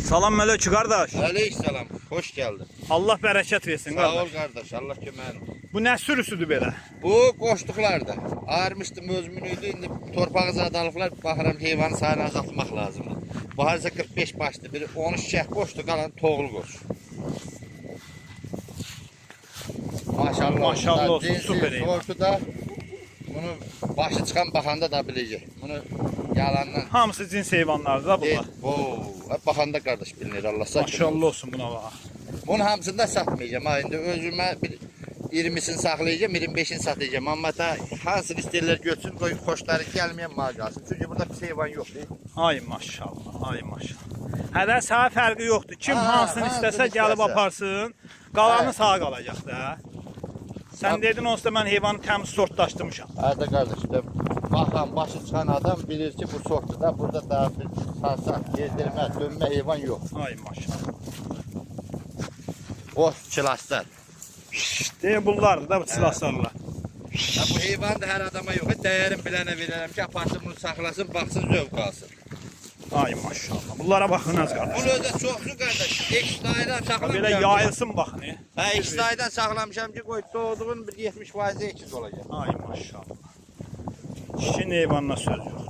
Salam Melekçi kardeş. Aleykümselam. Hoş geldin. Allah bereket versin Sağ ol kardeş. kardeş. Allah köməyin olsun. Bu nə sürüsüdür belə? Bu koştuklarda. Ağırmışdım özümünüydü. İndi torpağı zadalıqlar. Baxıram heyvanı sayını azaltmaq lazımdır. Bu harca 45 başlı. Biri 13 şəh qoşdu. Qalan toğul qoş. Maşallah. Maşallah olsun, Cinsi, süper heyvan. sortu da bunu başı çıxan baxanda da biləcək. Bunu yalandan. Hamısı cins heyvanlardır da bunlar. Baxanda qardaş bilinir. Allah sağ Maşallah olsun buna bax. Bunun hamısını da satmayacağım. Ha, indi özümə bir 20'sini saklayacağım, 25'ini satacağım. Amma da hansını istəyirlər götürsün, qoy xoşları gəlməyən mal qalsın. Çünki burada bir heyvan yox değil. Ay maşallah, ay maşallah. Hələ sağ fərqi yoxdur. Kim hansını istəsə hansını gəlib istəsə. aparsın. Qalanı Hə. sağ qalacaq da. Sən dedin onsuz da mən heyvanı təmiz sortlaşdırmışam. Hərdə qardaş, işte, baxan, başı çıxan adam bilir ki, bu sortdur da. Burada daha bir sarsaq, gezdirmə, dönmə heyvan yox. Ay maşallah. O kilaslar. Deyin bunlardır da bu silaslarlar. Ya bu heyvan da hər adama yox. Dəyərim bilənə verərəm ki, aparsın bunu saxlasın, baxsın, zövq alsın. Ay maşallah. Bunlara baxın az qardaş. Bunu özə çoxsu qardaş. Ekstaydan saxlamışam. Belə yayılsın baxın. Hə, ekstaydan saxlamışam ki, qoy doğduğun bir 70% ekiz olacaq. Ay maşallah. Kişinin heyvanına söz yox.